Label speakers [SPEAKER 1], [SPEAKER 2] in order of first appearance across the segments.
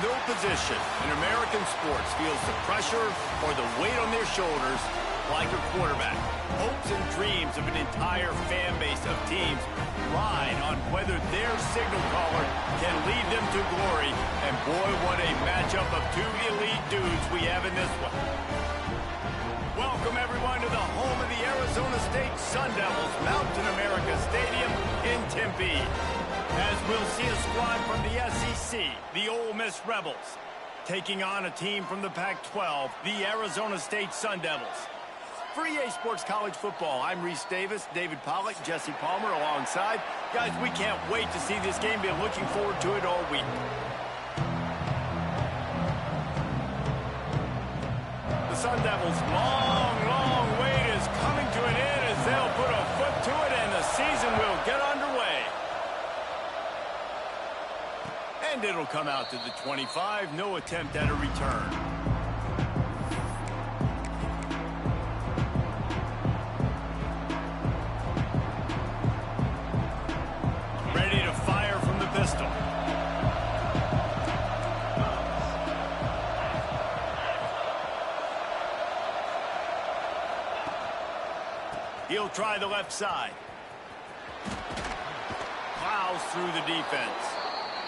[SPEAKER 1] No position in American sports feels the pressure or the weight on their shoulders like a quarterback. Hopes and dreams of an entire fan base of teams ride on whether their signal caller can lead them to glory. And boy, what a matchup of two elite dudes we have in this one. Welcome, everyone, to the home of the Arizona State Sun Devils, Mountain America Stadium in Tempe. As we'll see a squad from the SEC, the Ole Miss Rebels, taking on a team from the Pac-12, the Arizona State Sun Devils. For EA Sports College Football, I'm Reese Davis, David Pollack, Jesse Palmer alongside. Guys, we can't wait to see this game. Been looking forward to it all week. The Sun Devils' long wait is coming to an end as they'll put a foot to it and the season will get underway. And it'll come out to the 25. No attempt at a return. Ready to fire from the pistol. He'll try the left side. Plows through the defense.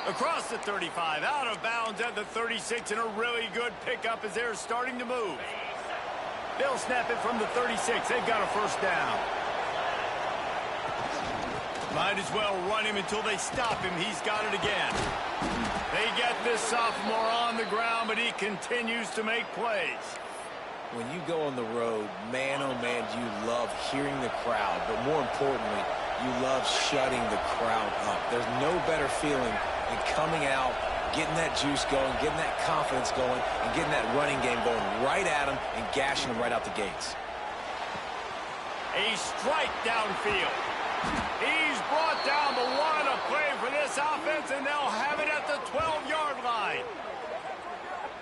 [SPEAKER 1] Across the 35, out of bounds at the 36, and a really good pickup as they're starting to move. They'll snap it from the 36. They've got a first down. Might as well run him until they stop him. He's got it again. They get this sophomore on the ground, but he continues to make plays.
[SPEAKER 2] When you go on the road, man, oh man, you love hearing the crowd, but more importantly, you love shutting the crowd up. There's no better feeling than coming out, getting that juice going, getting that confidence going, and getting that running game going right at them and gashing them right out the gates.
[SPEAKER 1] A strike downfield. He's brought down the one. A play for this offense, and they'll have it at the 12-yard line.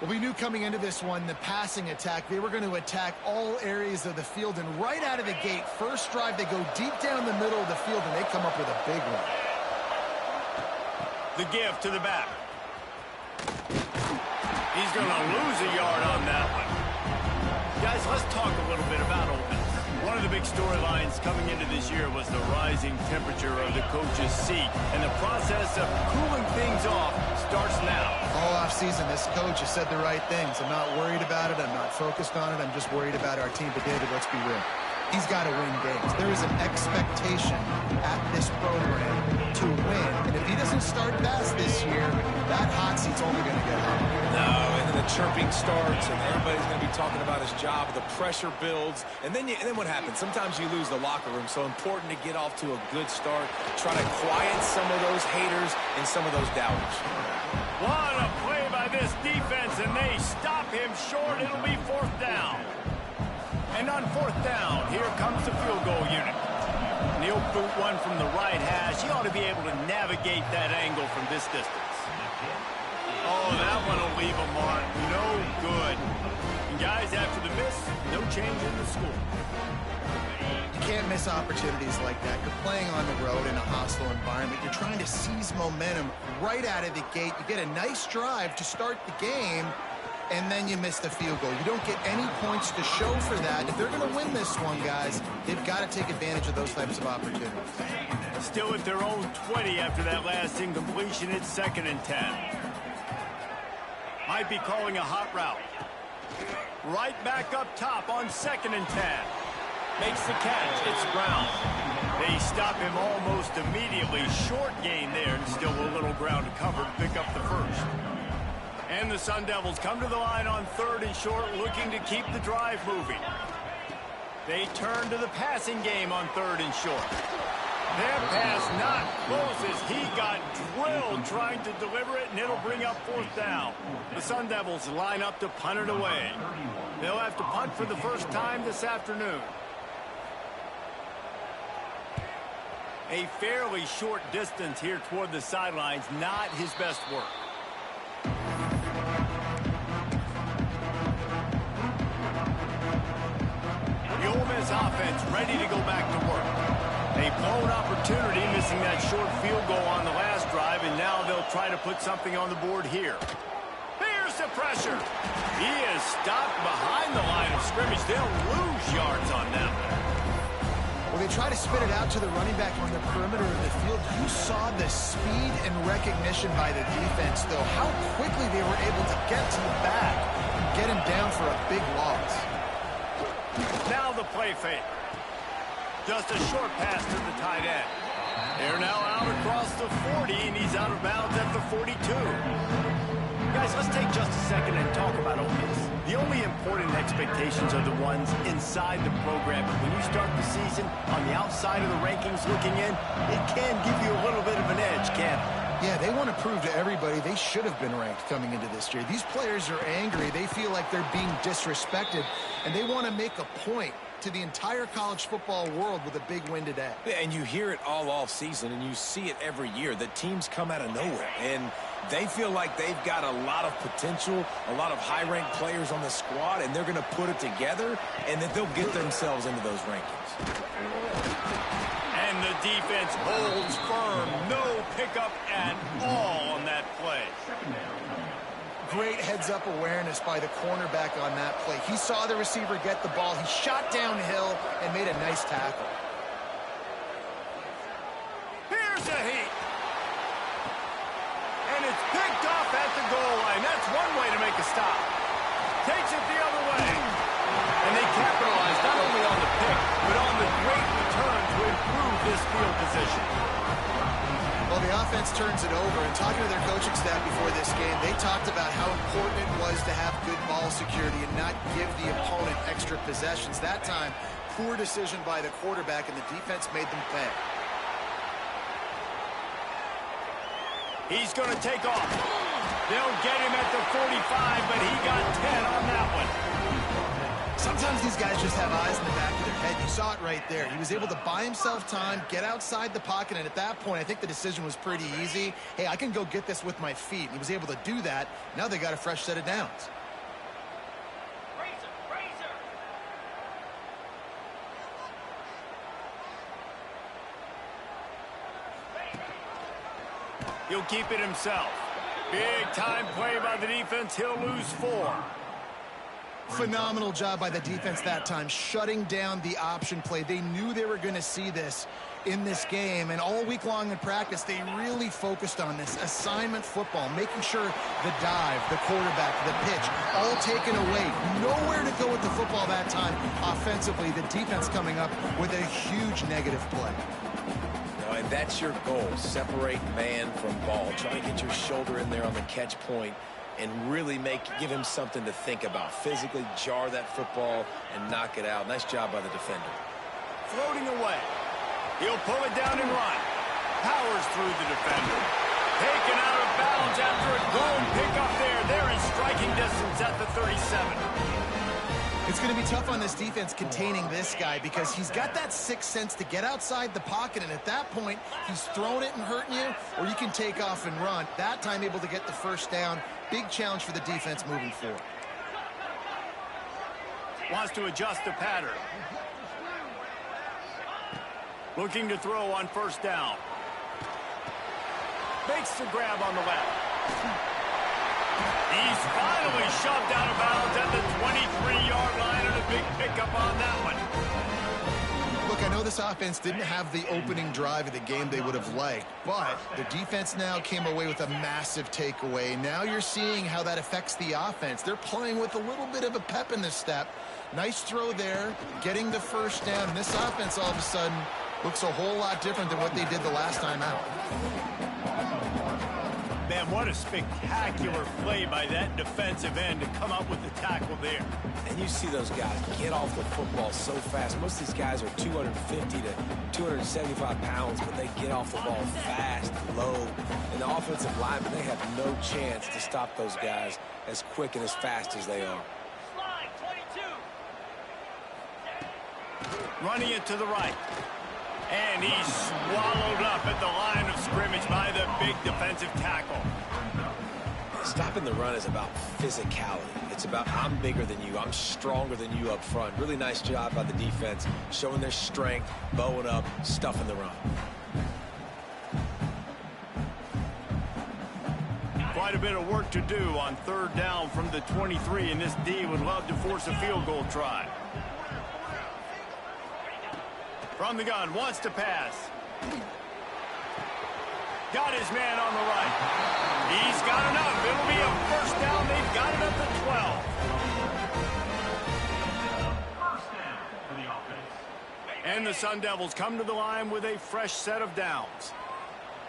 [SPEAKER 3] Well, we knew coming into this one, the passing attack, they were going to attack all areas of the field, and right out of the gate, first drive, they go deep down the middle of the field, and they come up with a big one.
[SPEAKER 1] The give to the back. He's going to lose a yard on that one. Guys, let's talk a little bit about Ole Miss. One of the big storylines coming into this year was the rising temperature of the coach's seat, and the process of cooling things off starts now.
[SPEAKER 3] All offseason, this coach has said the right things. I'm not worried about it. I'm not focused on it. I'm just worried about our team. But, David, let's be real. He's got to win games. There is an expectation at this program to win. And if he doesn't start fast this year, that hot seat's only going to get hotter.
[SPEAKER 2] No, and then the chirping starts, and everybody's going to be talking about his job. The pressure builds, and then what happens? Sometimes you lose the locker room, so important to get off to a good start. Try to quiet some of those haters and some of those doubters.
[SPEAKER 1] What a play by this defense, and they stop him short. It'll be fourth down. And on fourth down, here comes the field goal unit. And he'll boot one from the right hash. He ought to be able to navigate that angle from this distance. Oh, that one will leave a mark. No good. And guys, after the miss, no change in the score.
[SPEAKER 3] You can't miss opportunities like that. You're playing on the road in a hostile environment. You're trying to seize momentum right out of the gate. You get a nice drive to start the game, and then you miss the field goal. You don't get any points to show for that. If they're going to win this one, guys, they've got to take advantage of those types of opportunities.
[SPEAKER 1] Still at their own 20 after that last incompletion. It's 2nd and 10. Might be calling a hot route. Right back up top on 2nd and 10. Makes the catch. It's Brown. They stop him almost immediately. Short gain there, and still a little ground to cover to pick up the first. And the Sun Devils come to the line on 3rd and short, looking to keep the drive moving. They turn to the passing game on 3rd and short. Their pass not close as he got drilled trying to deliver it, and it'll bring up 4th down. The Sun Devils line up to punt it away. They'll have to punt for the first time this afternoon. A fairly short distance here toward the sidelines, not his best work. The Ole Miss offense ready to go back to work. A blown opportunity, missing that short field goal on the last drive, and now they'll try to put something on the board here. pressure. He is stopped behind the line of scrimmage. They'll lose yards on them.
[SPEAKER 3] Well, they try to spit it out to the running back on the perimeter of the field. You saw the speed and recognition by the defense, though, how quickly they were able to get to the back and get him down for a big loss.
[SPEAKER 1] Now the play fake. Just a short pass to the tight end. They're now out across the 40, and he's out of bounds at the 42. Guys, let's take just a second and talk about Ole Miss. The only important expectations are the ones inside the program. But when you start the season on the outside of the rankings looking in, it can give you a little bit of an edge, can't it?
[SPEAKER 3] Yeah, they want to prove to everybody they should have been ranked coming into this year. These players are angry. They feel like they're being disrespected, and they want to make a point to the entire college football world with a big win today.
[SPEAKER 2] And you hear it all off season, and you see it every year. The teams come out of nowhere, and they feel like they've got a lot of potential, a lot of high-ranked players on the squad, and they're going to put it together, and that they'll get themselves into those rankings.
[SPEAKER 1] And the defense holds firm. No pickup at all on that play.
[SPEAKER 3] Great heads-up awareness by the cornerback on that play. He saw the receiver get the ball. He shot downhill and made a nice tackle.
[SPEAKER 1] Here's a heat. And it's picked off at the goal line. That's one way to make a stop. Takes it the other way. And they capitalize not only on the pick, but on the great return to improve this field position.
[SPEAKER 3] Well, the offense turns it over, and talking to their coaching staff before this game, they talked about how important it was to have good ball security and not give the opponent extra possessions. That time, poor decision by the quarterback, and the defense made them pay.
[SPEAKER 1] He's going to take off. They'll get him at the 45, but he got 10 on that one.
[SPEAKER 3] Sometimes these guys just have eyes in the back of their head. You saw it right there. He was able to buy himself time, get outside the pocket, and at that point, I think the decision was pretty easy. Hey, I can go get this with my feet. And he was able to do that. Now they got a fresh set of downs.
[SPEAKER 1] He'll keep it himself. Big time play by the defense. He'll lose 4.
[SPEAKER 3] Phenomenal job by the defense that time, shutting down the option play. They knew they were going to see this in this game, and all week long in practice, they really focused on this assignment football, making sure the dive, the quarterback, the pitch, all taken away. Nowhere to go with the football that time offensively. The defense coming up with a huge negative play.
[SPEAKER 2] And that's your goal, separate man from ball. Try to get your shoulder in there on the catch point and really give him something to think about. Physically jar that football and knock it out. Nice job by the defender.
[SPEAKER 1] Floating away. He'll pull it down and run. Powers through the defender. Taken out of bounds after a blown pickup there. They're in striking distance at the 37.
[SPEAKER 3] It's going to be tough on this defense containing this guy because he's got that sixth sense to get outside the pocket, and at that point, he's throwing it and hurting you, or you can take off and run. That time able to get the first down. Big challenge for the defense moving forward.
[SPEAKER 1] Wants to adjust the pattern. Looking to throw on first down. Makes the grab on the left. He's finally shoved out of bounds at the 23-yard line, and a big pickup on that one.
[SPEAKER 3] Look, I know this offense didn't have the opening drive of the game they would have liked, but the defense now came away with a massive takeaway. Now you're seeing how that affects the offense. They're playing with a little bit of a pep in the step. Nice throw there, getting the first down, and this offense all of a sudden looks a whole lot different than what they did the last time out.
[SPEAKER 1] Man, what a spectacular play by that defensive end to come up with the tackle there.
[SPEAKER 2] And you see those guys get off the football so fast. Most of these guys are 250 to 275 pounds, but they get off the ball fast, low. And the offensive linemen, they have no chance to stop those guys as quick and as fast as they are.
[SPEAKER 1] Running it to the right. And he's swallowed up at the line of scrimmage by the big defensive tackle.
[SPEAKER 2] Stopping the run is about physicality. It's about I'm bigger than you. I'm stronger than you up front. Really nice job by the defense, showing their strength, bowing up, stuffing the run.
[SPEAKER 1] quite a bit of work to do on third down from the 23, and this D would love to force a field goal try. From the gun, wants to pass. Got his man on the right. He's got enough. It'll be a first down. They've got it up to 12. And the Sun Devils come to the line with a fresh set of downs.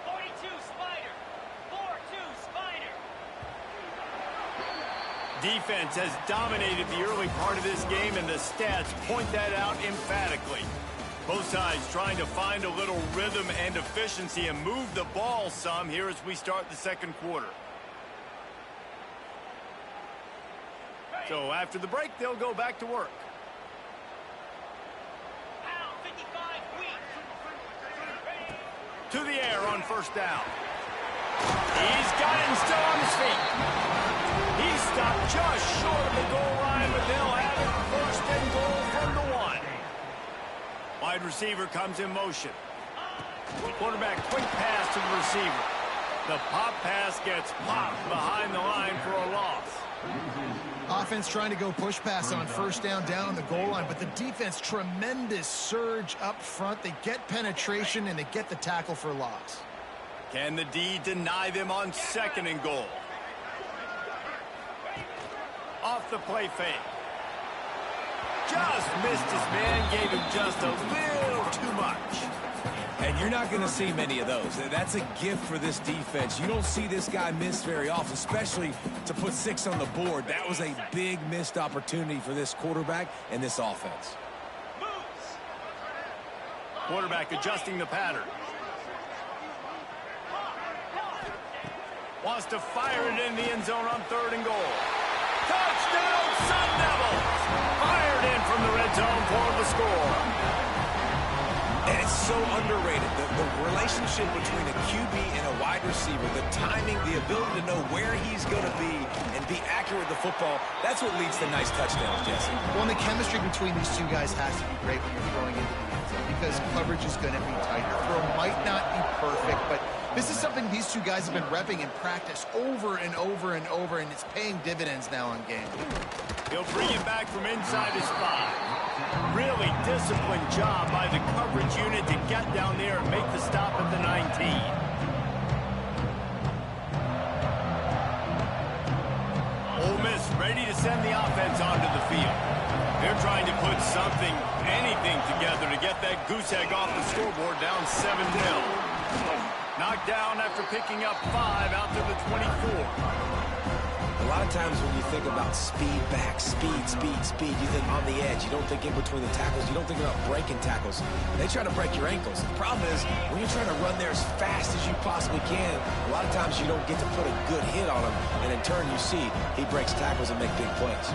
[SPEAKER 4] 42 Spider. 4-2 Spider.
[SPEAKER 1] Defense has dominated the early part of this game, and the stats point that out emphatically. Both sides trying to find a little rhythm and efficiency and move the ball some here as we start the second quarter. So after the break, they'll go back to work. To the air on first down. He's got it and still on his feet. He's stopped just short of the goal line, but they'll have it first and goal from the 1. Wide receiver comes in motion. Quarterback quick pass to the receiver. The pop pass gets popped behind the line for a loss.
[SPEAKER 3] Offense trying to go push pass on first down on the goal line, but the defense, tremendous surge up front. They get penetration, and they get the tackle for loss.
[SPEAKER 1] Can the D deny them on second and goal? Off the play fake. Just missed his man, gave him just a little too much.
[SPEAKER 2] And you're not going to see many of those. That's a gift for this defense. You don't see this guy miss very often, especially to put 6 on the board. That was a big missed opportunity for this quarterback and this offense.
[SPEAKER 1] Quarterback adjusting the pattern. Wants to fire it in the end zone on third and goal. Touchdown, Sun Devils! Fired in from the red zone for the score.
[SPEAKER 2] And it's so underrated. The relationship between a QB and a wide receiver, the timing, the ability to know where he's going to be and be accurate with the football, that's what leads to nice touchdowns, Jesse.
[SPEAKER 3] Well, and the chemistry between these two guys has to be great when you're throwing into the end zone because coverage is going to be tight. Your throw might not be perfect, but this is something these two guys have been repping in practice over and over and over, and it's paying dividends now on game.
[SPEAKER 1] He'll bring it back from inside his 5. Really disciplined job by the coverage unit to get down there and make the stop at the 19. Ole Miss ready to send the offense onto the field. They're trying to put something, anything together to get that goose egg off the scoreboard down 7-0. Knocked down after picking up 5 out to the 24.
[SPEAKER 2] A lot of times when you think about speed back, speed, you think on the edge. You don't think in between the tackles. You don't think about breaking tackles. They try to break your ankles. The problem is when you're trying to run there as fast as you possibly can, a lot of times you don't get to put a good hit on him, and in turn you see he breaks tackles and make big plays.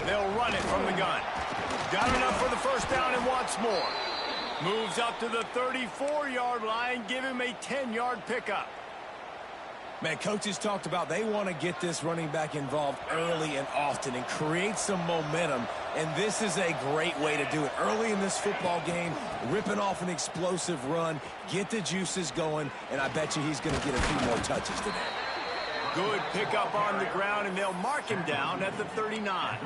[SPEAKER 1] They'll run it from the gun. Got enough for the first down and wants more. Moves up to the 34-yard line, give him a 10-yard pickup.
[SPEAKER 2] Man, coaches talked about they want to get this running back involved early and often and create some momentum, and this is a great way to do it. Early in this football game, ripping off an explosive run, get the juices going, and I bet you he's going to get a few more touches today.
[SPEAKER 1] Good pickup on the ground, and they'll mark him down at the 39.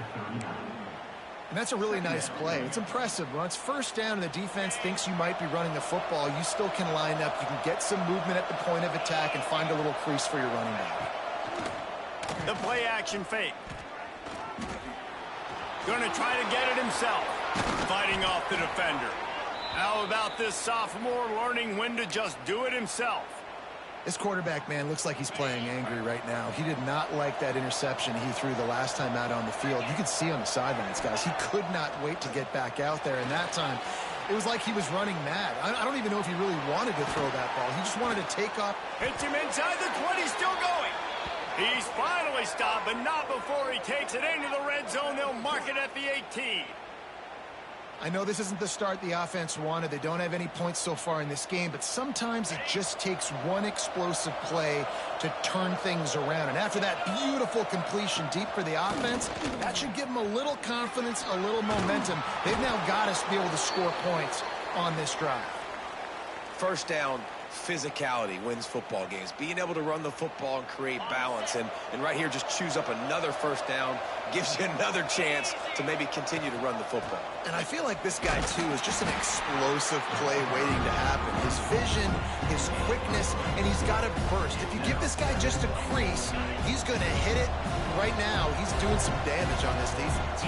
[SPEAKER 3] And that's a really nice play. It's impressive. When it's first down and the defense thinks you might be running the football, you still can line up. You can get some movement at the point of attack and find a little crease for your running back.
[SPEAKER 1] The play action fake. Going to try to get it himself. Fighting off the defender. How about this sophomore learning when to just do it himself?
[SPEAKER 3] This quarterback, man, looks like he's playing angry right now. He did not like that interception he threw the last time out on the field. You could see on the sidelines, guys. He could not wait to get back out there. And that time, it was like he was running mad. I don't even know if he really wanted to throw that ball. He just wanted to take off.
[SPEAKER 1] Hits him inside the 20, still going. He's finally stopped, but not before he takes it into the red zone. They'll mark it at the 18.
[SPEAKER 3] I know this isn't the start the offense wanted. They don't have any points so far in this game, but sometimes it just takes one explosive play to turn things around. And after that beautiful completion deep for the offense, that should give them a little confidence, a little momentum. They've now got us to be able to score points on this drive.
[SPEAKER 2] First down, physicality wins football games. Being able to run the football and create balance. And right here, just choose up another first down, gives you another chance to maybe continue to run the football.
[SPEAKER 3] And I feel like this guy, too, is just an explosive play waiting to happen. His vision, his quickness, and he's got a burst. If you give this guy just a crease, he's going to hit it. Right now, he's doing some damage on this defense.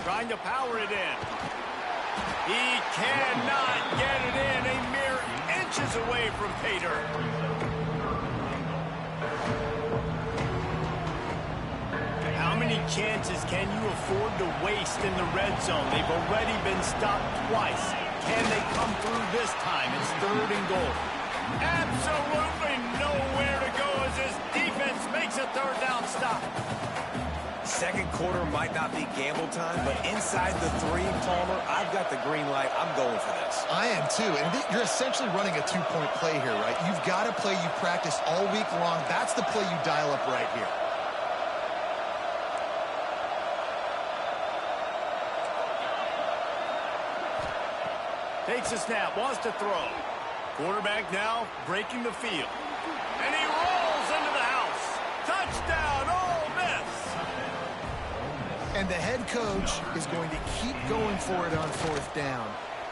[SPEAKER 1] Trying to power it in. He cannot get it in. A mere inches away from pay dirt. How many chances can you afford to waste in the red zone? They've already been stopped twice. Can they come through this time? It's 3rd and goal. Absolutely nowhere to go as this defense makes a 3rd down stop.
[SPEAKER 2] Second quarter might not be gamble time, but inside the 3, Palmer, I've got the green light. I'm going for this.
[SPEAKER 3] I am too, and you're essentially running a 2-point play here, right? You've got a play you practice all week long. That's the play you dial up right here.
[SPEAKER 1] Takes a snap, wants to throw. Quarterback now breaking the field. And he rolls into the house. Touchdown, Ole Miss.
[SPEAKER 3] And the head coach is going to keep going for it on 4th down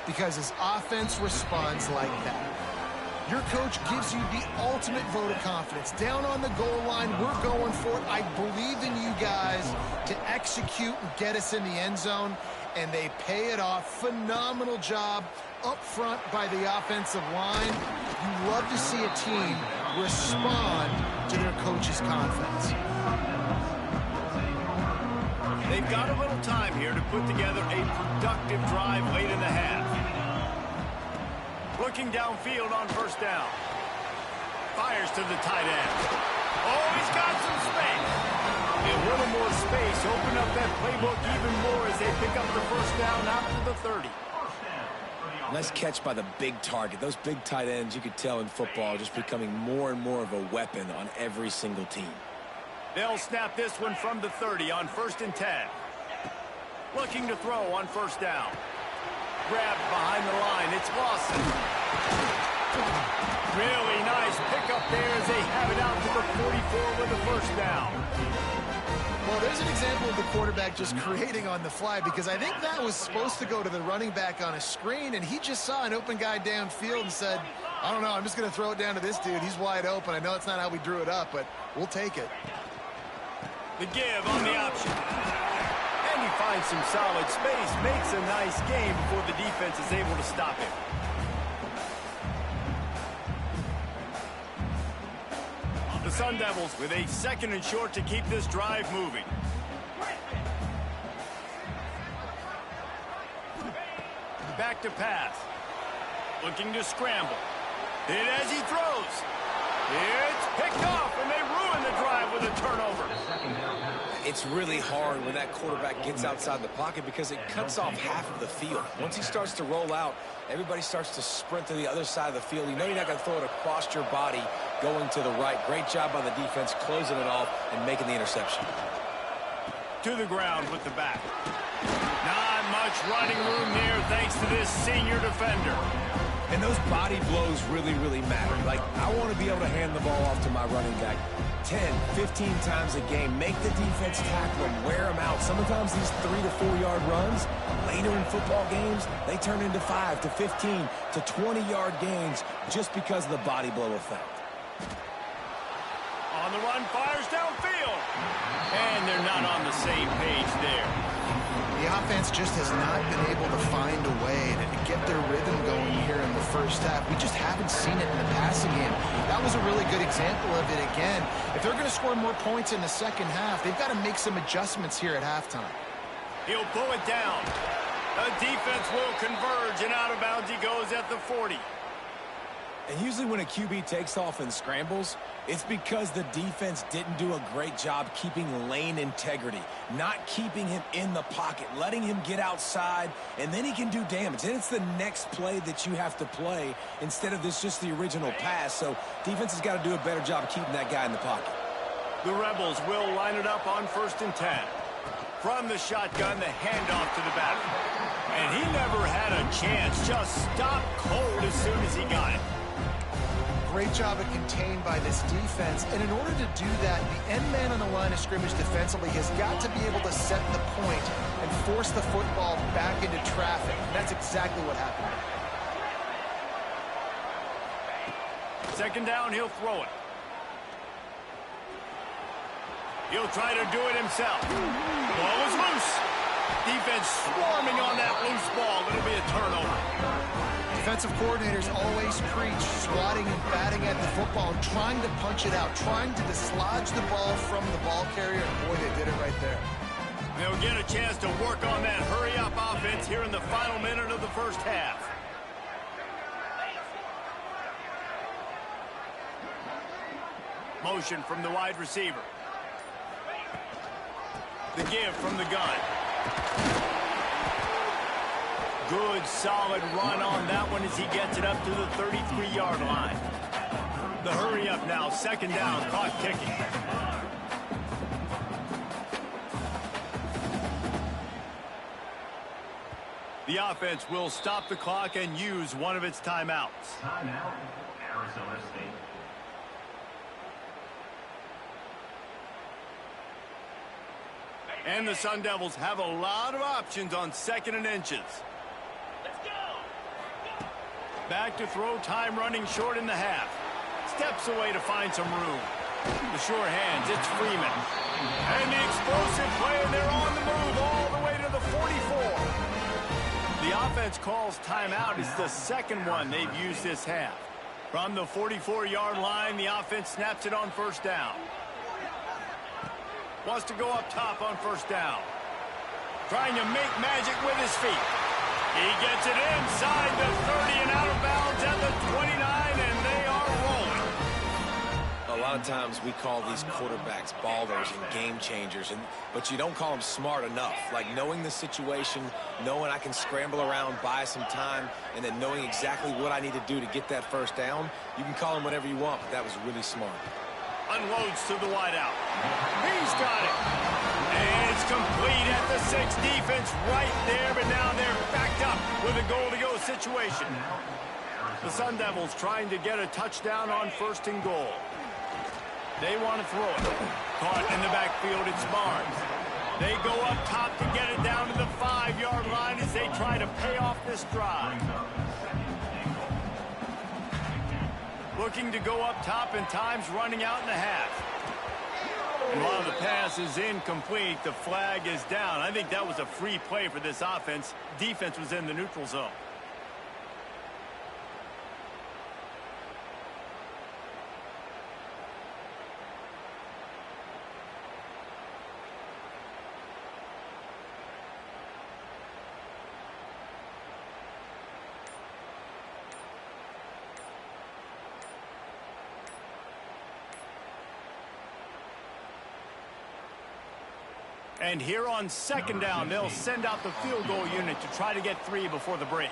[SPEAKER 3] because his offense responds like that. Your coach gives you the ultimate vote of confidence. Down on the goal line, we're going for it. I believe in you guys to execute and get us in the end zone, and they pay it off. Phenomenal job up front by the offensive line. You love to see a team respond to their coach's confidence.
[SPEAKER 1] They've got a little time here to put together a productive drive late in the half. Looking downfield on 1st down. Fires to the tight end. Oh, he's got some space. A little more space. Open up that playbook even more as they pick up the 1st down out to the 30.
[SPEAKER 2] Nice catch by the big target. Those big tight ends, you could tell in football, are just becoming more and more of a weapon on every single team.
[SPEAKER 1] They'll snap this one from the 30 on 1st and 10. Looking to throw on 1st down. Grabbed behind the line. It's Lawson. Really nice pickup there as they have it out to the 44 with the 1st down.
[SPEAKER 3] Well, there's an example of the quarterback just creating on the fly because I think that was supposed to go to the running back on a screen, and he just saw an open guy downfield and said, I don't know, I'm just going to throw it down to this dude. He's wide open. I know it's not how we drew it up, but we'll take it.
[SPEAKER 1] The give on the option. And he finds some solid space, makes a nice game before the defense is able to stop him. The Sun Devils with a 2nd and short to keep this drive moving. Back to pass. Looking to scramble. Hit as he throws. It's picked off, and they ruin the drive with a turnover.
[SPEAKER 2] It's really hard when that quarterback gets outside the pocket because it cuts off half of the field. Once he starts to roll out, everybody starts to sprint to the other side of the field. You know you're not going to throw it across your body going to the right. Great job by the defense closing it off and making the interception.
[SPEAKER 1] To the ground with the back. Not much running room there thanks to this senior defender.
[SPEAKER 2] And those body blows really, really matter. Like, I want to be able to hand the ball off to my running back 10, 15 times a game. Make the defense tackle them, wear them out. Sometimes these 3 to 4 yard runs, later in football games, they turn into 5 to 15 to 20 yard gains just because of the body blow effect.
[SPEAKER 1] On the run, fires downfield. And they're not on the same page there.
[SPEAKER 3] The offense just has not been able to find a way to get their rhythm going here in the 1st half. We just haven't seen it in the passing game. That was a really good example of it again. If they're going to score more points in the 2nd half, they've got to make some adjustments here at halftime.
[SPEAKER 1] He'll pull it down. The defense will converge, and out of bounds he goes at the 40.
[SPEAKER 2] And usually when a QB takes off and scrambles, it's because the defense didn't do a great job keeping lane integrity, not keeping him in the pocket, letting him get outside, and then he can do damage. And it's the next play that you have to play instead of just the original pass. So defense has got to do a better job of keeping that guy in the pocket.
[SPEAKER 1] The Rebels will line it up on 1st and 10. From the shotgun, the handoff to the back. And he never had a chance. Just stopped cold as soon as he got it.
[SPEAKER 3] Great job of contained by this defense. And in order to do that, the end man on the line of scrimmage defensively has got to be able to set the point and force the football back into traffic. And that's exactly what happened.
[SPEAKER 1] Second down, he'll throw it. He'll try to do it himself. Ball is loose. Defense swarming on that loose ball. It'll be a turnover.
[SPEAKER 3] Defensive coordinators always preach swatting and batting at the football, trying to punch it out, trying to dislodge the ball from the ball carrier. And boy, they did it right there.
[SPEAKER 1] They'll get a chance to work on that hurry-up offense here in the final minute of the first half. Motion from the wide receiver. The give from the gun. Good, solid run on that one as he gets it up to the 33-yard line. The hurry up now, second down, clock ticking. The offense will stop the clock and use one of its timeouts.
[SPEAKER 5] Timeout, Arizona State.
[SPEAKER 1] And the Sun Devils have a lot of options on second and inches.
[SPEAKER 4] Let's go!
[SPEAKER 1] Back to throw, time running short in the half. Steps away to find some room. The sure hands, it's Freeman. And the explosive play, and they're on the move all the way to the 44. The offense calls timeout. It's the second one they've used this half. From the 44-yard line, the offense snaps it on first down. Wants to go up top on first down. Trying to make magic with his feet. He gets it inside the 30 and out of bounds at the 29, and they are rolling.
[SPEAKER 2] A lot of times we call these quarterbacks ballers and game changers, but you don't call them smart enough. Like knowing the situation, knowing I can scramble around, buy some time, and then knowing exactly what I need to do to get that first down. You can call them whatever you want, but that was really smart.
[SPEAKER 1] Unloads to the wideout. He's got it. And it's complete at the 6. Defense right there, but now they're backed up with a goal-to-go situation. The Sun Devils trying to get a touchdown on first and goal. They want to throw it. Caught in the backfield, it's Barnes. They go up top to get it down to the 5-yard line as they try to pay off this drive. Looking to go up top, and time's running out in the half. And while the pass is incomplete, the flag is down. I think that was a free play for this offense. Defense was in the neutral zone. And here on second down, they'll send out the field goal unit to try to get 3 before the break.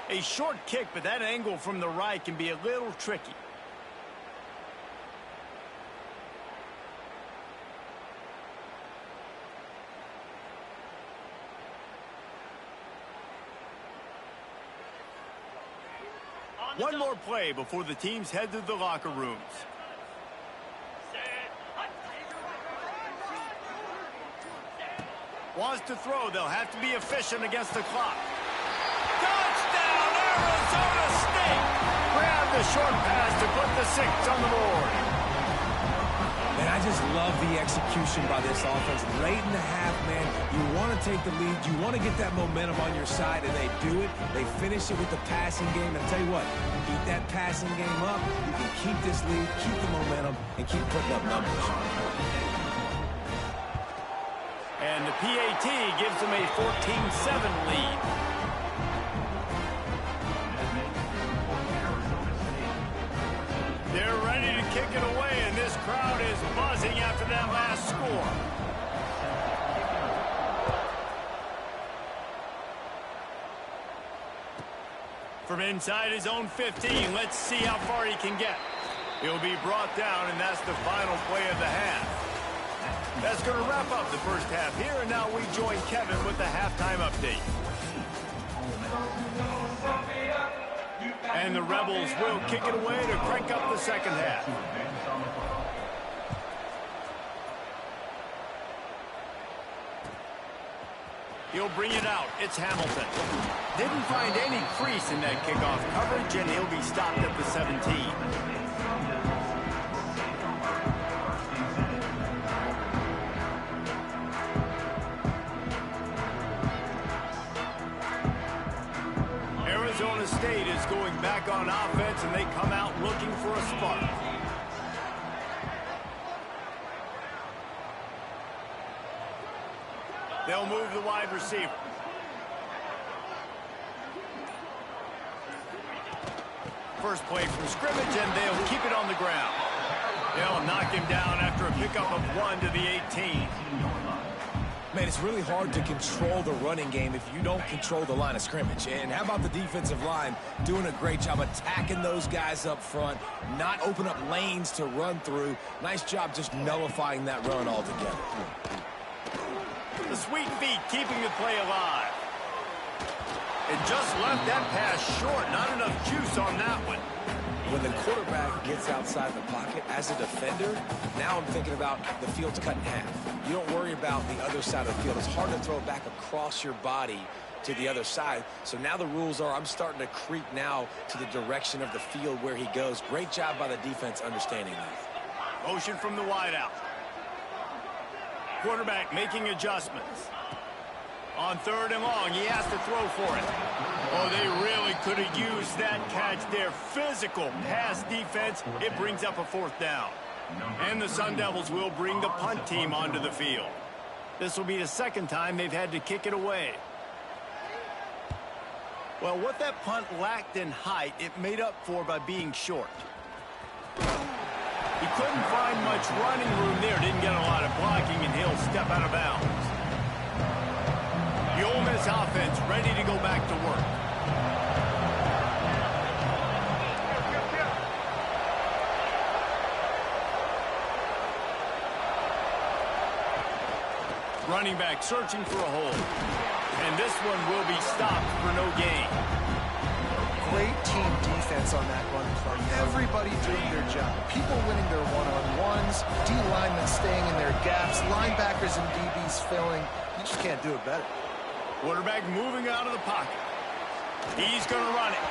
[SPEAKER 1] A short kick, but that angle from the right can be a little tricky. One more play before the teams head to the locker rooms. Wants to throw. They'll have to be efficient against the clock. Touchdown, Arizona State! Grab the short pass to put the 6 on the board.
[SPEAKER 2] Man, I just love the execution by this offense. Late in the half, man, you want to take the lead. You want to get that momentum on your side, and they do it. They finish it with the passing game. And I'll tell you what, keep that passing game up. You can keep this lead, keep the momentum, and keep putting up numbers.
[SPEAKER 1] And the PAT gives them a 14-7 lead. They're ready to kick it away, and this crowd is buzzing after that last score. From inside his own 15, let's see how far he can get. He'll be brought down, and that's the final play of the half. That's going to wrap up the first half here, and now we join Kevin with the halftime update. And the Rebels will kick it away to crank up the second half. He'll bring it out. It's Hamilton. Didn't find any crease in that kickoff coverage, and he'll be stopped at the 17. Arizona State is going back on offense, and they come out looking for a spark. They'll move the wide receiver. First play from scrimmage, and they'll keep it on the ground. They'll knock him down after a pickup of 1 to the 18.
[SPEAKER 2] Man, it's really hard to control the running game if you don't control the line of scrimmage. And how about the defensive line doing a great job attacking those guys up front, not open up lanes to run through. Nice job just nullifying that run altogether.
[SPEAKER 1] The sweet feet keeping the play alive. It just left that pass short. Not enough juice on that one.
[SPEAKER 2] When the quarterback gets outside the pocket as a defender, now I'm thinking about the field's cut in half. You don't worry about the other side of the field. It's hard to throw it back across your body to the other side. So now the rules are I'm starting to creep now to the direction of the field where he goes. Great job by the defense understanding that.
[SPEAKER 1] Motion from the wideout. Quarterback making adjustments. On 3rd and long, he has to throw for it. Oh, they really could have used that catch there. Physical pass defense. It brings up a 4th down. And the Sun Devils will bring the punt team onto the field. This will be the 2nd time they've had to kick it away. Well, what that punt lacked in height, it made up for by being short. He couldn't find much running room there. Didn't get a lot of blocking, and he'll step out of bounds. The Ole Miss offense ready to go back to work. Running back searching for a hole. And this one will be stopped for no gain.
[SPEAKER 3] Great team defense on that run play. Everybody doing their job. People winning their one-on-ones, D linemen staying in their gaps, linebackers and DBs filling. You just can't do it better.
[SPEAKER 1] Quarterback moving out of the pocket. He's going to run it.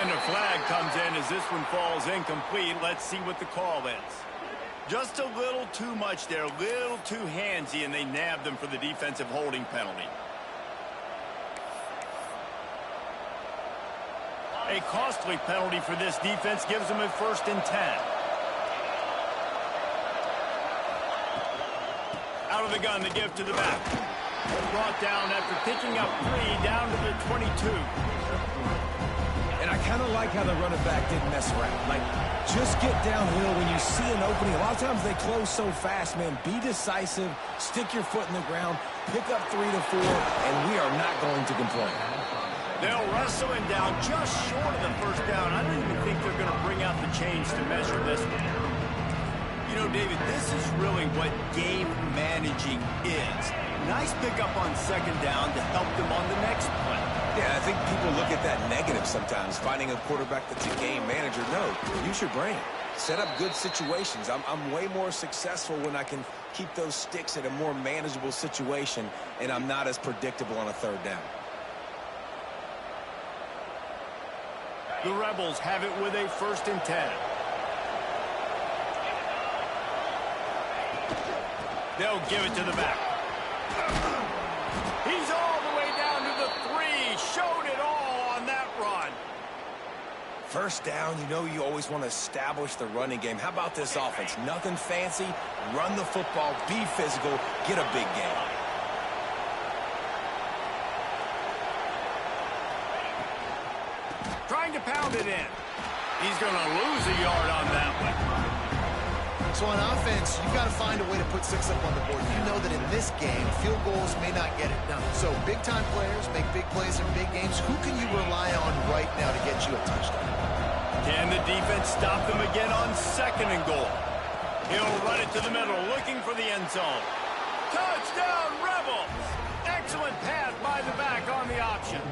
[SPEAKER 1] And a flag comes in as this one falls incomplete. Let's see what the call is. Just a little too much there, a little too handsy, and they nabbed them for the defensive holding penalty. A costly penalty for this defense gives them a 1st and 10. Out of the gun, the give to the back. Brought down after picking up 3 down to the 22.
[SPEAKER 2] And I kind of like how the running back didn't mess around. Like, just get downhill when you see an opening. A lot of times they close so fast, man. Be decisive, stick your foot in the ground, pick up 3 to 4, and we are not going to complain.
[SPEAKER 1] They'll wrestle him down just short of the 1st down. I don't even think they're going to bring out the chains to measure this one. You know, David, this is really what game managing is. Nice pickup on 2nd down to help them on the next play.
[SPEAKER 2] Yeah, I think people look at that negative sometimes, finding a quarterback that's a game manager. No, use your brain. Set up good situations. I'm way more successful when I can keep those sticks at a more manageable situation, and I'm not as predictable on a 3rd down.
[SPEAKER 1] The Rebels have it with a 1st and 10. They'll give it to the back. He's all the way down to the 3. Showed it all on that run.
[SPEAKER 2] 1st down, you know you always want to establish the running game. How about this offense? Nothing fancy. Run the football, be physical, get a big game.
[SPEAKER 1] Trying to pound it in. He's going to lose a yard on that one.
[SPEAKER 3] So on offense, you've got to find a way to put 6 up on the board. You know that in this game, field goals may not get it done. So big-time players make big plays in big games. Who can you rely on right now to get you a touchdown?
[SPEAKER 1] Can the defense stop them again on 2nd and goal? He'll run it to the middle, looking for the end zone. Touchdown, Rebels! Excellent pass by the back on the option.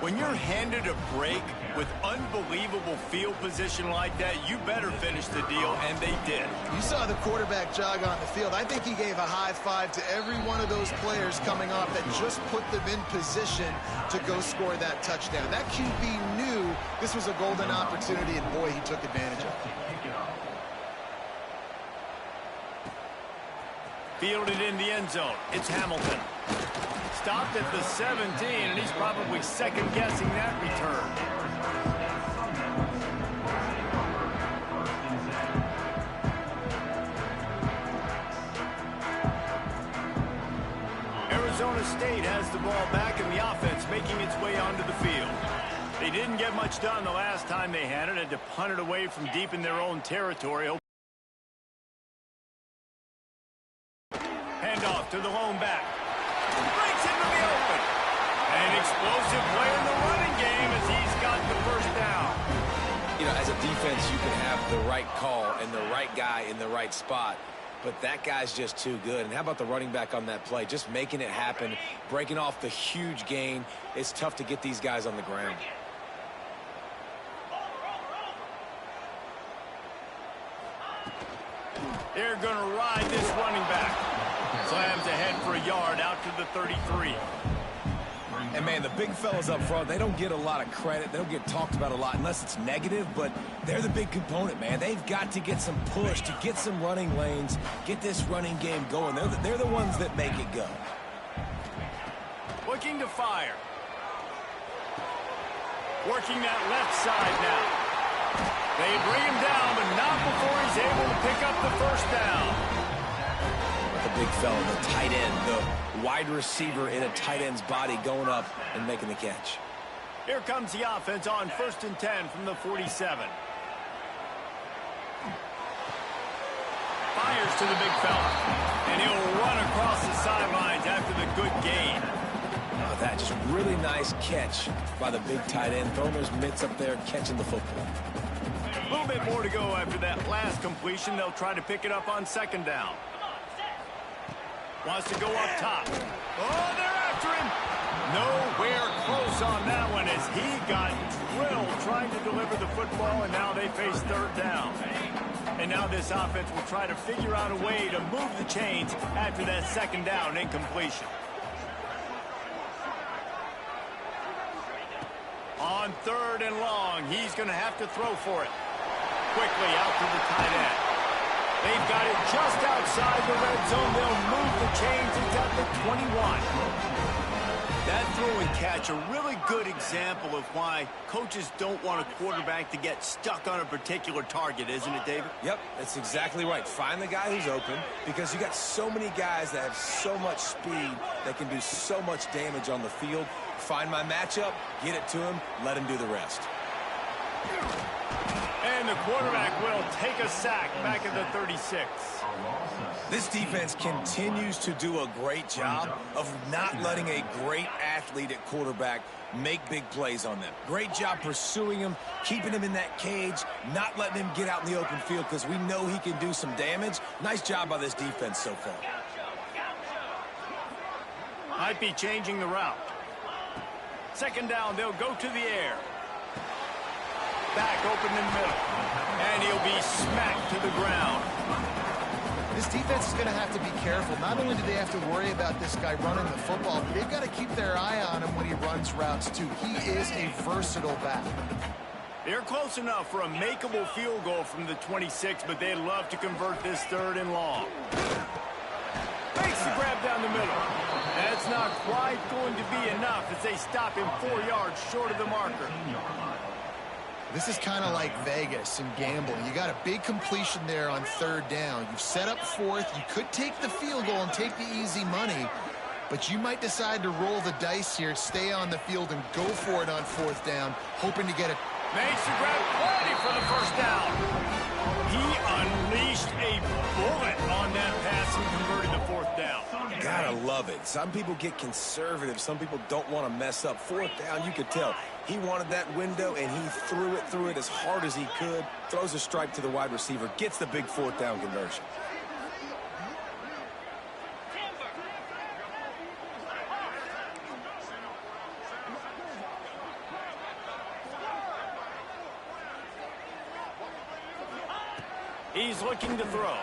[SPEAKER 1] When you're handed a break with unbelievable field position like that, you better finish the deal, and they did.
[SPEAKER 3] You saw the quarterback jog on the field. I think he gave a high five to every one of those players coming off that just put them in position to go score that touchdown. That QB knew this was a golden opportunity, and boy, he took advantage of it.
[SPEAKER 1] Fielded in the end zone. It's Hamilton. Stopped at the 17, and he's probably second-guessing that return. Arizona State has the ball back in the offense, making its way onto the field. They didn't get much done the last time they had it, to punt it away from deep in their own territory. Handoff to the lone back. Breaks into the open. An explosive play in the running game as he's got the first down.
[SPEAKER 2] You know, as a defense, you can have the right call and the right guy in the right spot, but that guy's just too good. And how about the running back on that play? Just making it happen, breaking off the huge gain. It's tough to get these guys on the ground.
[SPEAKER 1] They're going to ride this running back. Slams ahead for a yard out to the 33.
[SPEAKER 2] And, man, the big fellas up front, they don't get a lot of credit. They don't get talked about a lot unless it's negative, but they're the big component, man. They've got to get some push, to get some running lanes, get this running game going. They're the ones that make it go.
[SPEAKER 1] Looking to fire. Working that left side now. They bring him down, but not before he's able to pick up the first down.
[SPEAKER 2] The big fella, the tight end, the wide receiver in a tight end's body going up and making the catch.
[SPEAKER 1] Here comes the offense on 1st and 10 from the 47. Fires to the big fella, and he'll run across the sidelines after the good gain.
[SPEAKER 2] Oh, that just really nice catch by the big tight end, throwing those mitts up there, catching the football.
[SPEAKER 1] A little bit more to go after that last completion. They'll try to pick it up on 2nd down. Wants to go up top. Oh, they're after him. Nowhere close on that one as he got drilled trying to deliver the football, and now they face 3rd down. And now this offense will try to figure out a way to move the chains after that 2nd down incompletion. On 3rd and long, he's going to have to throw for it. Quickly out to the tight end. They've got it just outside the red zone. They'll move the chains. It's at the 21. That throw and catch, a really good example of why coaches don't want a quarterback to get stuck on a particular target, isn't it, David?
[SPEAKER 2] Yep, that's exactly right. Find the guy who's open, because you got so many guys that have so much speed that can do so much damage on the field. Find my matchup, get it to him, let him do the rest.
[SPEAKER 1] And the quarterback will take a sack back at the 36.
[SPEAKER 2] This defense continues to do a great job of not letting a great athlete at quarterback make big plays on them. Great job pursuing him, keeping him in that cage, not letting him get out in the open field because we know he can do some damage. Nice job by this defense so far.
[SPEAKER 1] Might be changing the route. 2nd down, they'll go to the air. Back open in the middle. And he'll be smacked to the ground.
[SPEAKER 3] This defense is going to have to be careful. Not only do they have to worry about this guy running the football, but they've got to keep their eye on him when he runs routes, too. He is a versatile back.
[SPEAKER 1] They're close enough for a makeable field goal from the 26, but they'd love to convert this 3rd and long. Makes the grab down the middle. That's not quite going to be enough as they stop him 4 yards short of the marker.
[SPEAKER 3] This is kind of like Vegas and gambling. You got a big completion there on 3rd down. You've set up 4th. You could take the field goal and take the easy money, but you might decide to roll the dice here, stay on the field, and go for it on 4th down, hoping to get it.
[SPEAKER 1] Makes the grab plenty for the first down. He unleashed a bullet on that pass and converted the 4th down.
[SPEAKER 2] Gotta love it. Some people get conservative. Some people don't want to mess up. 4th down, you could tell. He wanted that window, and he threw it as hard as he could. Throws a stripe to the wide receiver. Gets the big 4th down conversion.
[SPEAKER 1] He's looking to throw.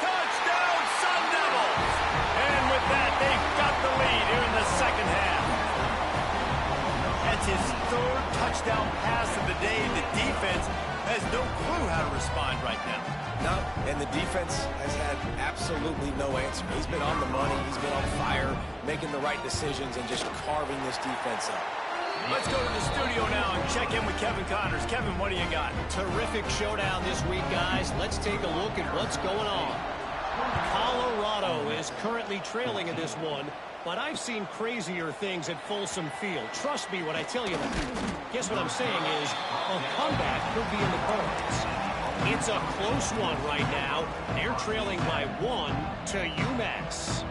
[SPEAKER 1] Touchdown, Sun Devils! And with that, they've got the lead here in the second half. That's his third touchdown pass of the day. The defense has no clue how to respond right now.
[SPEAKER 2] No, and the defense has had absolutely no answer. He's been on the money. He's been on fire, making the right decisions, and just carving this defense up.
[SPEAKER 1] Let's go to the studio now and check in with Kevin Connors. Kevin, what do you got?
[SPEAKER 6] Terrific showdown this week, guys. Let's take a look at what's going on. Colorado is currently trailing in this one, but I've seen crazier things at Folsom Field. Trust me when I tell you that. Guess what I'm saying is a comeback could be in the cards. It's a close one right now. They're trailing by 1 to UMass.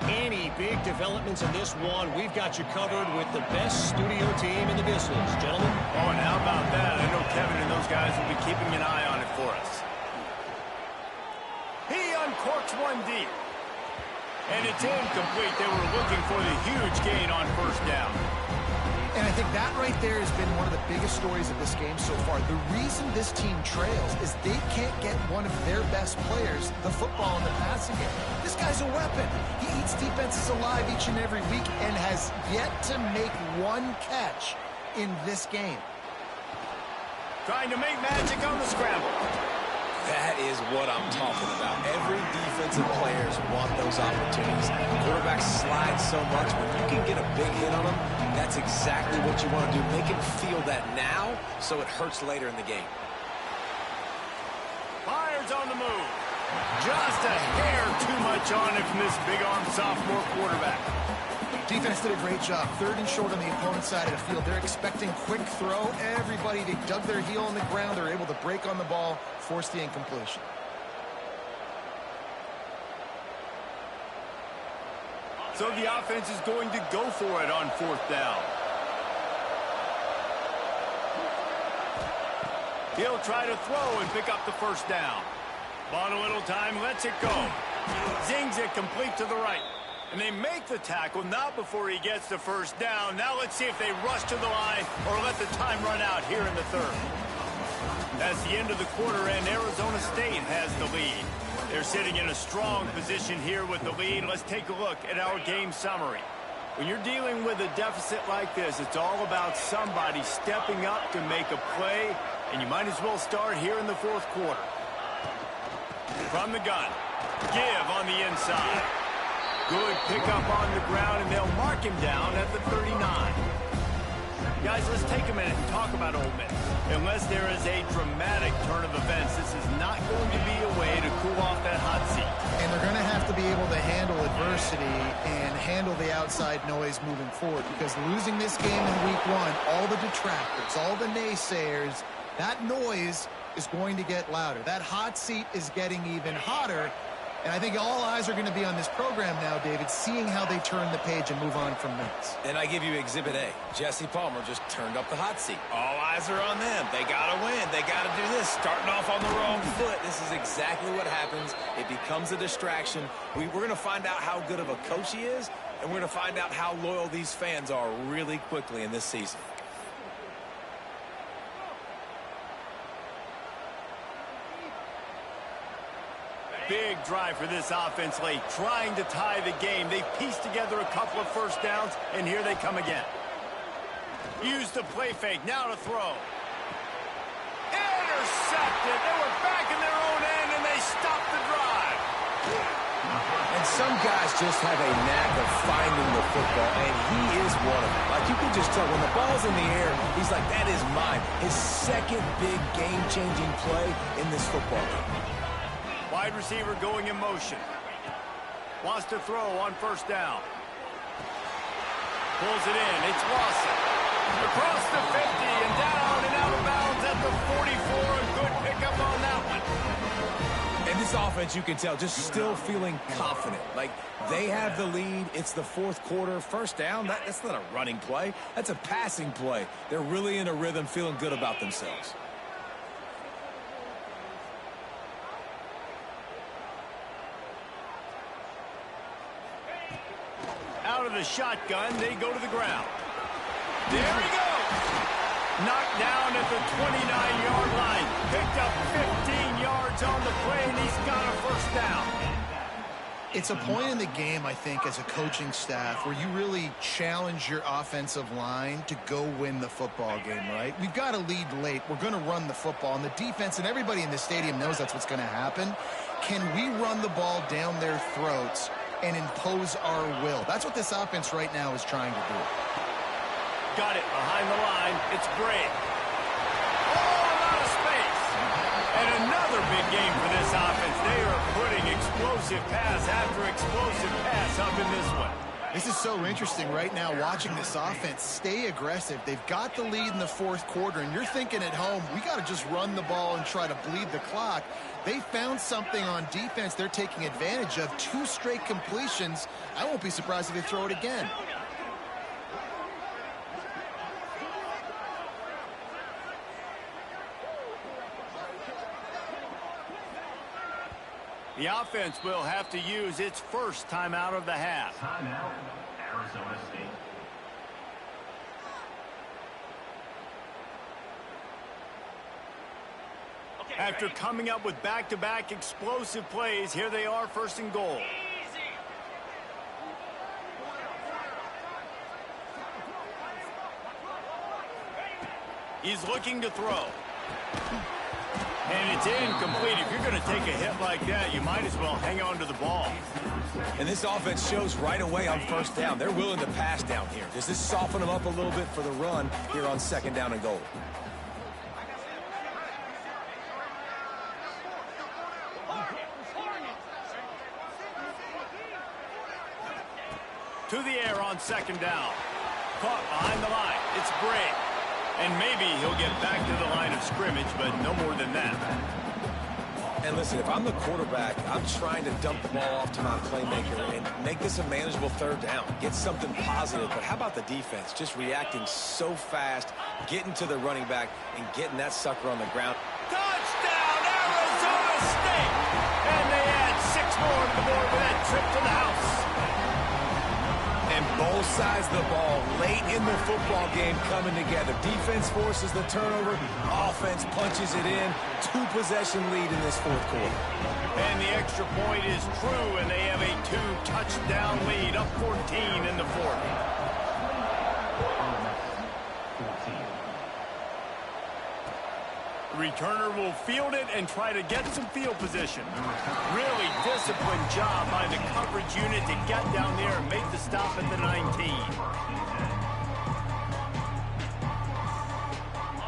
[SPEAKER 6] Any big developments in this one, we've got you covered with the best studio team in the business, gentlemen.
[SPEAKER 1] Oh, and how about that? I know Kevin and those guys will be keeping an eye on it for us. He uncorks one deep. And it's incomplete. They were looking for the huge gain on first down.
[SPEAKER 3] And I think that right there has been one of the biggest stories of this game so far. The reason this team trails is they can't get one of their best players the football in the passing game. This guy's a weapon. He eats defenses alive each and every week and has yet to make one catch in this game.
[SPEAKER 1] Trying to make magic on the scramble.
[SPEAKER 2] That is what I'm talking about. Every defensive players want those opportunities. Quarterbacks slide so much. When you can get a big hit on them, that's exactly what you want to do. Make him feel that now so it hurts later in the game.
[SPEAKER 1] Fires on the move. Just a hair too much on it from this big-arm sophomore quarterback.
[SPEAKER 3] Defense did a great job. 3rd and short on the opponent's side of the field. They're expecting quick throw. Everybody, they dug their heel on the ground. They're able to break on the ball, force the incompletion.
[SPEAKER 1] So the offense is going to go for it on 4th down. He'll try to throw and pick up the first down. Bought a little time, lets it go. Zings it complete to the right. And they make the tackle, not before he gets the first down. Now let's see if they rush to the line or let the time run out here in the 3rd. That's the end of the quarter, and Arizona State has the lead. They're sitting in a strong position here with the lead. Let's take a look at our game summary. When you're dealing with a deficit like this, it's all about somebody stepping up to make a play, and you might as well start here in the 4th quarter. From the gun, give on the inside. Good pickup on the ground, and they'll mark him down at the 39. Guys, let's take a minute and talk about Ole Miss. Unless there is a dramatic turn of events, this is not going to be a way to cool off that hot seat.
[SPEAKER 3] And they're going to have to be able to handle adversity and handle the outside noise moving forward, because losing this game in week 1, all the detractors, all the naysayers, that noise is going to get louder. That hot seat is getting even hotter. And I think all eyes are going to be on this program now, David, seeing how they turn the page and move on from this.
[SPEAKER 2] And I give you Exhibit A. Jesse Palmer just turned up the hot seat. All eyes are on them. They got to win. They got to do this. Starting off on the wrong foot. This is exactly what happens. It becomes a distraction. We're going to find out how good of a coach he is, and we're going to find out how loyal these fans are really quickly in this season.
[SPEAKER 1] Big drive for this offense late, trying to tie the game. They pieced together a couple of first downs, and here they come again. Use the play fake, now to throw. Intercepted. They were back in their own end, and they stopped the drive.
[SPEAKER 2] And some guys just have a knack of finding the football, and he is one of them. Like, you can just tell when the ball's in the air, he's like, that is mine. His second big game-changing play in this football game.
[SPEAKER 1] Wide receiver going in motion. Wants to throw on first down. Pulls it in. It's Lawson. Across the 50 and down and out of bounds at the 44. A good pickup on that one.
[SPEAKER 2] And this offense, you can tell, just still feeling confident. Like, they have the lead. It's the 4th quarter. First down, that's not a running play. That's a passing play. They're really in a rhythm, feeling good about themselves.
[SPEAKER 1] Out of the shotgun, they go to the ground. There he goes. Knocked down at the 29-yard line. Picked up 15 yards yards on the play, and he's got a first down.
[SPEAKER 3] It's a point in the game, I think, as a coaching staff where you really challenge your offensive line to go win the football game, right? We've got to lead late. We're going to run the football. And the defense and everybody in the stadium knows that's what's going to happen. Can we run the ball down their throats and impose our will? That's what this offense right now is trying to do.
[SPEAKER 1] Got it behind the line. It's Gray. Oh, a lot of space. And another big game for this offense. They are putting explosive pass after explosive pass up in this one.
[SPEAKER 3] This is so interesting right now watching this offense stay aggressive. They've got the lead in the fourth quarter, and you're thinking at home, we got to just run the ball and try to bleed the clock. They found something on defense they're taking advantage of. 2 straight completions. I won't be surprised if they throw it again.
[SPEAKER 1] The offense will have to use its first timeout of the half.
[SPEAKER 5] Timeout, Arizona State.
[SPEAKER 1] After coming up with back-to-back explosive plays, here they are, first and goal. He's looking to throw. And it's incomplete. If you're going to take a hit like that, you might as well hang on to the ball.
[SPEAKER 2] And this offense shows right away on first down. They're willing to pass down here. Does this soften them up a little bit for the run here on second down and goal?
[SPEAKER 1] To the air on second down. Caught behind the line. It's Bray. And maybe he'll get back to the line of scrimmage, but no more than that.
[SPEAKER 2] And listen, if I'm the quarterback, I'm trying to dump the ball off to my playmaker and make this a manageable third down. Get something positive. But how about the defense? Just reacting so fast, getting to the running back, and getting that sucker on the ground.
[SPEAKER 1] Touchdown, Arizona State! And they add 6 more to the board with that trip to the house.
[SPEAKER 2] And both sides of the ball late in the football game coming together. Defense forces the turnover. Offense punches it in. 2-possession lead in this fourth quarter.
[SPEAKER 1] And the extra point is true, and they have a 2-touchdown lead, up 14 in the fourth. Returner will field it and try to get some field position. Really disciplined job by the coverage unit to get down there and make the stop at the 19.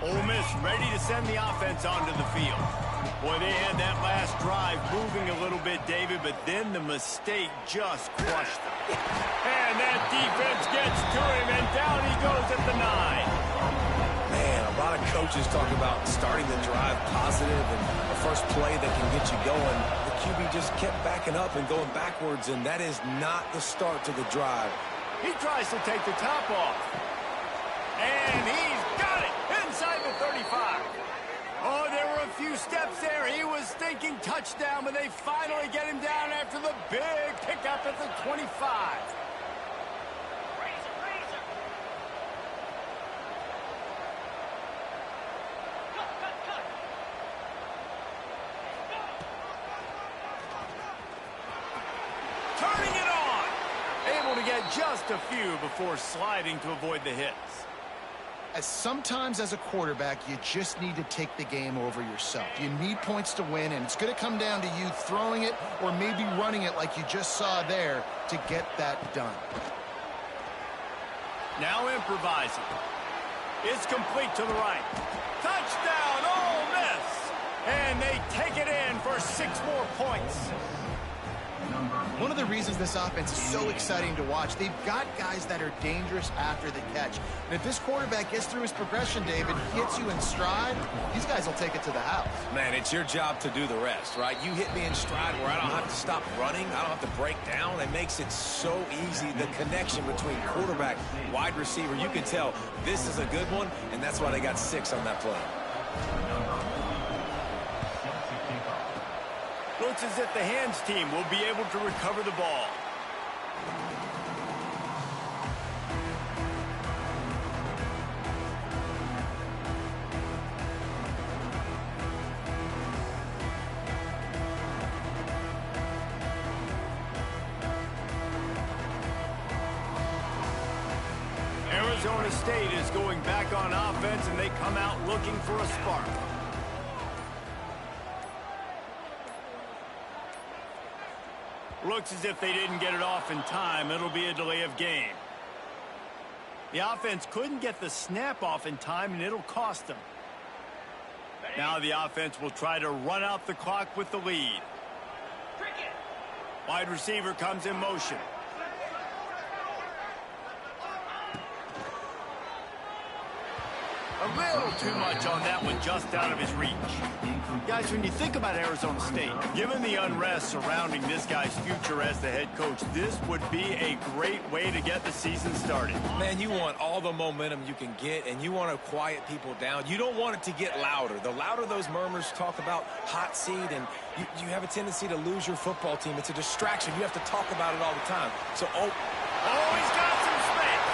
[SPEAKER 1] Ole Miss ready to send the offense onto the field. Boy, they had that last drive moving a little bit, David, but then the mistake just crushed them. And that defense gets to him, and down he goes at the 9.
[SPEAKER 2] Man, a lot of coaches talk about starting the drive positive and the first play that can get you going. The QB just kept backing up and going backwards, and that is not the start to the drive.
[SPEAKER 1] He tries to take the top off. And he's got it inside the 35. Oh, there were a few steps there. He was thinking touchdown, but they finally get him down after the big pickup at the 25. Turning it on. Able to get just a few before sliding to avoid the hits.
[SPEAKER 3] Sometimes as a quarterback, you just need to take the game over yourself. You need points to win, and it's going to come down to you throwing it or maybe running it like you just saw there to get that done.
[SPEAKER 1] Now improvising. It's complete to the right. Touchdown, Ole Miss! And they take it in for 6 more points.
[SPEAKER 3] One of the reasons this offense is so exciting to watch, they've got guys that are dangerous after the catch. And if this quarterback gets through his progression, David, hits you in stride, these guys will take it to the house.
[SPEAKER 2] Man, it's your job to do the rest, right? You hit me in stride where I don't have to stop running. I don't have to break down. It makes it so easy. The connection between quarterback, wide receiver, you can tell this is a good one, and that's why they got 6 on that play.
[SPEAKER 1] Looks as if the hands team will be able to recover the ball. Arizona State is going back on offense, and they come out looking for a spark. Looks as if they didn't get it off in time. It'll be a delay of game. The offense couldn't get the snap off in time, and it'll cost them. Now the offense will try to run out the clock with the lead. Wide receiver comes in motion. A little too much on that one, just out of his reach. Guys, when you think about Arizona State, given the unrest surrounding this guy's future as the head coach, this would be a great way to get the season started.
[SPEAKER 2] Man, you want all the momentum you can get, and you want to quiet people down. You don't want it to get louder. The louder those murmurs talk about hot seat, and you have a tendency to lose your football team. It's a distraction. You have to talk about it all the time. So,
[SPEAKER 1] he's got some space.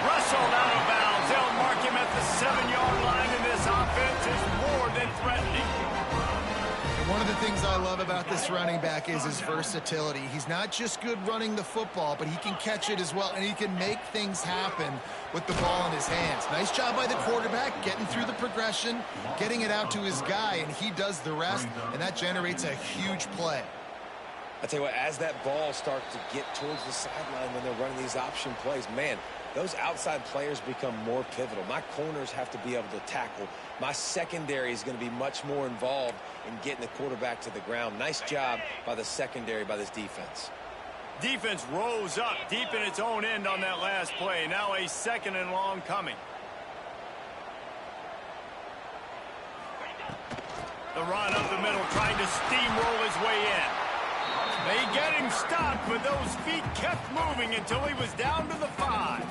[SPEAKER 1] Wrestled out of bounds. They'll mark him at the 7-yard line, and this offense is more than threatening.
[SPEAKER 3] And one of the things I love about this running back is his versatility. He's not just good running the football, but he can catch it as well, and he can make things happen with the ball in his hands. Nice job by the quarterback, getting through the progression, getting it out to his guy, and he does the rest, and that generates a huge play.
[SPEAKER 2] I tell you what, as that ball starts to get towards the sideline when they're running these option plays, man, those outside players become more pivotal. My corners have to be able to tackle. My secondary is going to be much more involved in getting the quarterback to the ground. Nice job by the secondary, by this defense.
[SPEAKER 1] Defense rose up deep in its own end on that last play. Now a 2nd and long coming. The run up the middle, trying to steamroll his way in. They get him stopped, but those feet kept moving until he was down to the 5.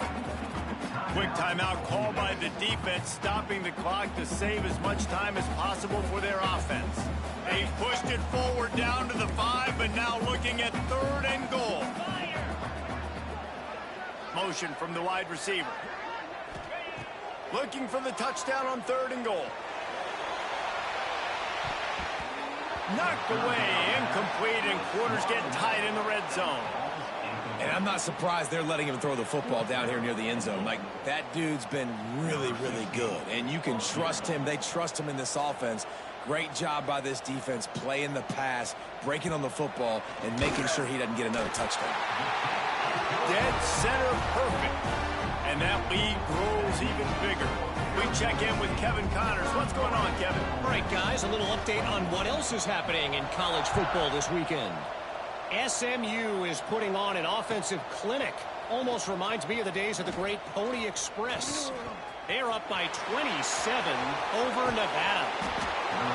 [SPEAKER 1] Quick timeout called by the defense, stopping the clock to save as much time as possible for their offense. They've pushed it forward down to the 5, but now looking at 3rd and goal. Motion from the wide receiver. Looking for the touchdown on 3rd and goal. Knocked away, incomplete, and quarters get tight in the red zone.
[SPEAKER 2] And I'm not surprised they're letting him throw the football down here near the end zone. Like, that dude's been really, really good. And you can trust him. They trust him in this offense. Great job by this defense, playing the pass, breaking on the football, and making sure he doesn't get another touchdown.
[SPEAKER 1] Dead center perfect. And that lead grows even bigger. We check in with Kevin Connors. What's going on, Kevin?
[SPEAKER 6] All right, guys, a little update on what else is happening in college football this weekend. SMU is putting on an offensive clinic. Almost reminds me of the days of the great Pony Express. They're up by 27 over Nevada.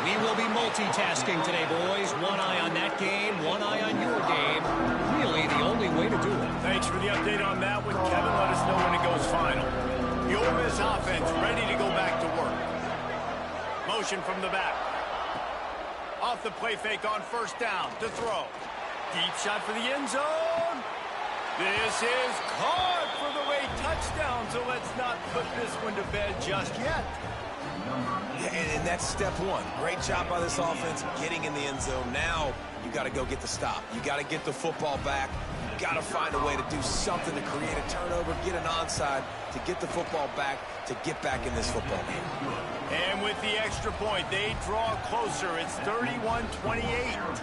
[SPEAKER 6] We will be multitasking today, boys. One eye on that game, one eye on your game. Really the only way to do it.
[SPEAKER 1] Thanks for the update on that one, Kevin. Let us know when it goes final. The Ole Miss offense ready to go back to work. Motion from the back. Off the play fake on 1st down to throw. Deep shot for the end zone. This is caught for the late touchdown, so let's not put this one to bed just yet.
[SPEAKER 2] Yeah, and that's step one. Great job by this offense getting in the end zone. Now you got to go get the stop. You got to get the football back. You got to find a way to do something to create a turnover, get an onside, to get the football back, to get back in this football game.
[SPEAKER 1] And with the extra point, they draw closer. It's 31-28.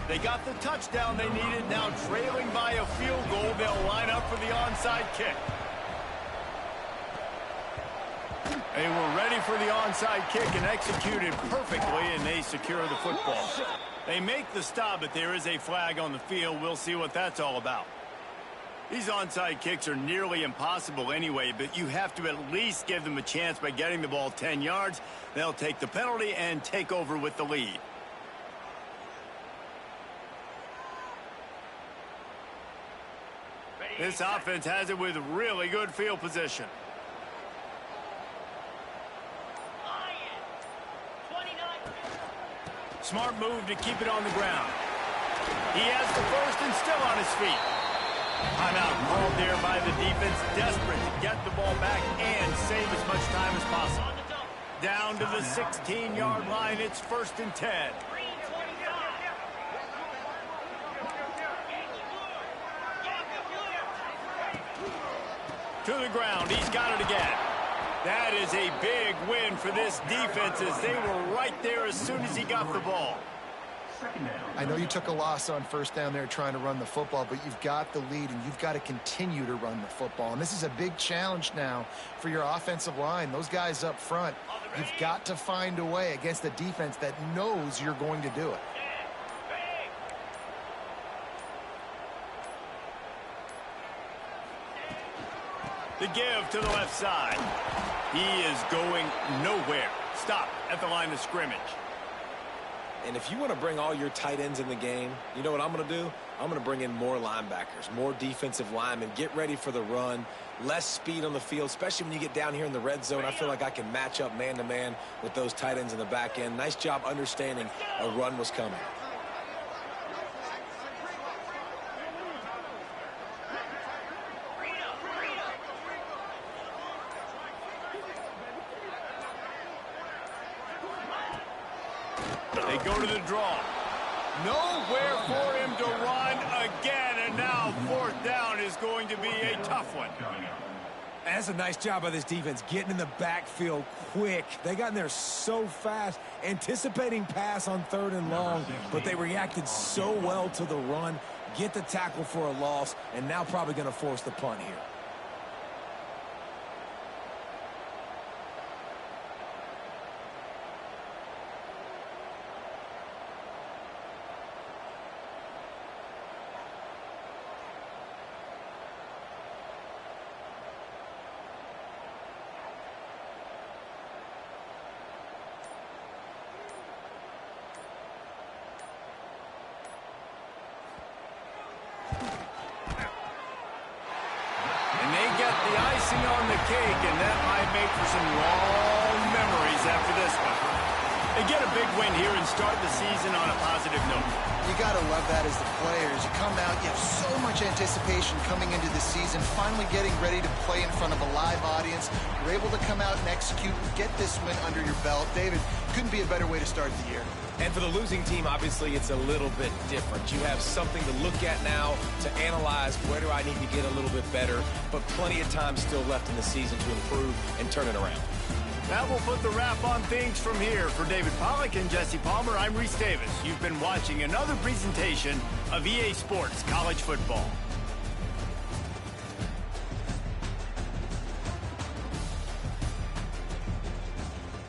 [SPEAKER 1] They got the touchdown they needed. Now trailing by a field goal, they'll line up for the onside kick. They were ready for the onside kick and executed perfectly, and they secure the football. They make the stop, but there is a flag on the field. We'll see what that's all about. These onside kicks are nearly impossible anyway, but you have to at least give them a chance by getting the ball 10 yards. They'll take the penalty and take over with the lead. This offense has it with really good field position. Smart move to keep it on the ground. He has the first and still on his feet. Timeout called there by the defense, desperate to get the ball back and save as much time as possible. Down to the 16-yard line, it's 1st and 10. to the ground. He's got it again. That is a big win for this defense as they were right there as soon as he got the ball.
[SPEAKER 3] I know you took a loss on first down there trying to run the football, but you've got the lead, and you've got to continue to run the football. And this is a big challenge now for your offensive line. Those guys up front, you've got to find a way against a defense that knows you're going to do it.
[SPEAKER 1] The give to the left side. He is going nowhere. Stop at the line of scrimmage.
[SPEAKER 2] And if you want to bring all your tight ends in the game, you know what I'm going to do? I'm going to bring in more linebackers, more defensive linemen, get ready for the run, less speed on the field, especially when you get down here in the red zone. I feel like I can match up man-to-man with those tight ends in the back end. Nice job understanding a run was coming.
[SPEAKER 1] They go to the draw. Nowhere for him to run again, and now fourth down is going to be a tough one.
[SPEAKER 2] That's a nice job by this defense, getting in the backfield quick. They got in there so fast, anticipating pass on 3rd and long, but they reacted so well to the run, get the tackle for a loss, and now probably going to force the punt here.
[SPEAKER 1] The icing on the cake, and that might make for some long memories after this one. They get a big win here and start the season on a positive note.
[SPEAKER 3] You got to love that as the players. You come out, you have so much anticipation coming into the season, finally getting ready to play in front of a live audience. You're able to come out and execute and get this win under your belt. David, couldn't be a better way to start the year.
[SPEAKER 2] And for the losing team, obviously, it's a little bit different. You have something to look at now to analyze where do I need to get a little bit better, but plenty of time still left in the season to improve and turn it around.
[SPEAKER 1] That will put the wrap on things from here. For David Pollack and Jesse Palmer, I'm Reese Davis. You've been watching another presentation of EA Sports College Football.